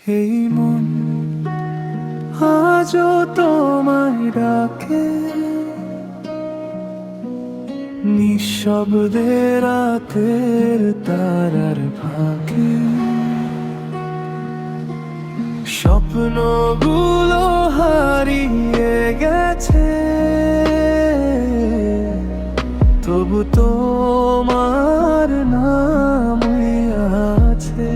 এই মন আজও তোমায় ডাকে, নিঃশব্দে রাতের তারার ফাঁকে। স্বপ্নগুলো হারিয়ে গেছে, তবু তোমার নাম আছে।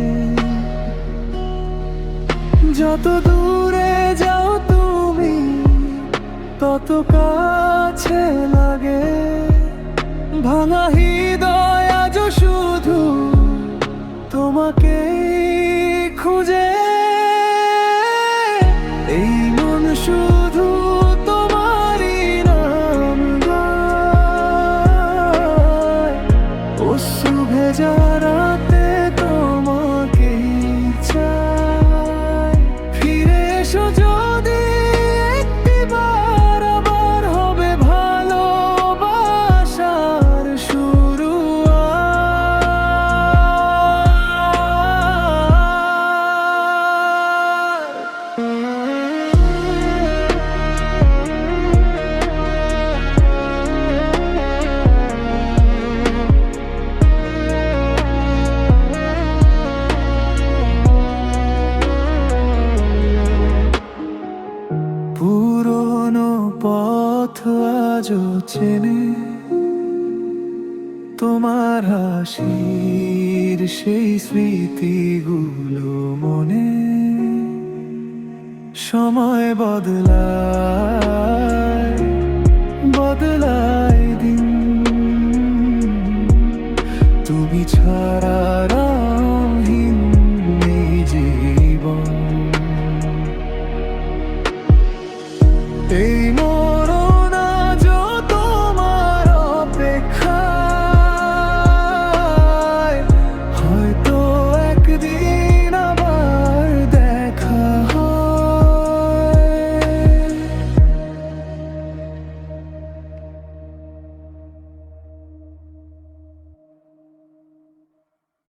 যত দূরে যাও তুমি, তত কাছে লাগে। ভাঙা হৃদয় আজও শুধু তোমাকেই খুঁজে। এই মন শুধু তোমারই নাম গায়, অশ্রু ভেজা রাতে তোমাকেই চায়। ফিরে এসো যদি একটিবার, আবার হবে ভালোবাসার শুরু। পুরনো পথ আজও চেনে, তোমার হাসির সেই স্মৃতিগুলো মনে। সময় বদলায় বদলায় দিন, তুমি ছাড়া